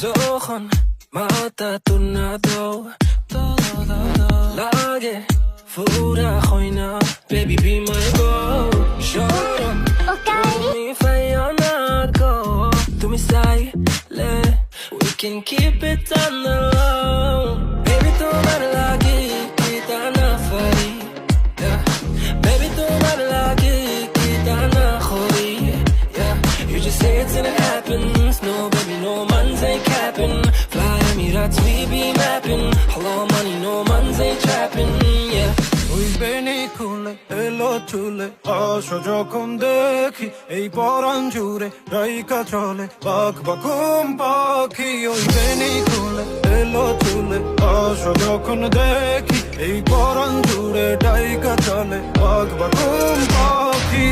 যখন মাথা তুলনাতো লাগে ফুরা হয় না baby be my girl shut up তুমি ফাইনা গো তুমি চাইলে we can keep it on the low baby তোমার লাগে কিতা না ফারি baby তোমার লাগে কিতা না খরি you just say it and it happens no baby no man's ain't capping fly Emirates we be mapping hello money no man's ain't trapping yeah ওই বেনি খুলে এলো চুলে আসো যখন দেখি এই পরাণ জুড়ে রাইকা চলে বাঘ বাকুম পাখি ওই বেনি খুলে এলো চুলে আসো যখন দেখি এই পরাণ জুড়ে রাইকা চলে বাঘ বাকুম পাখি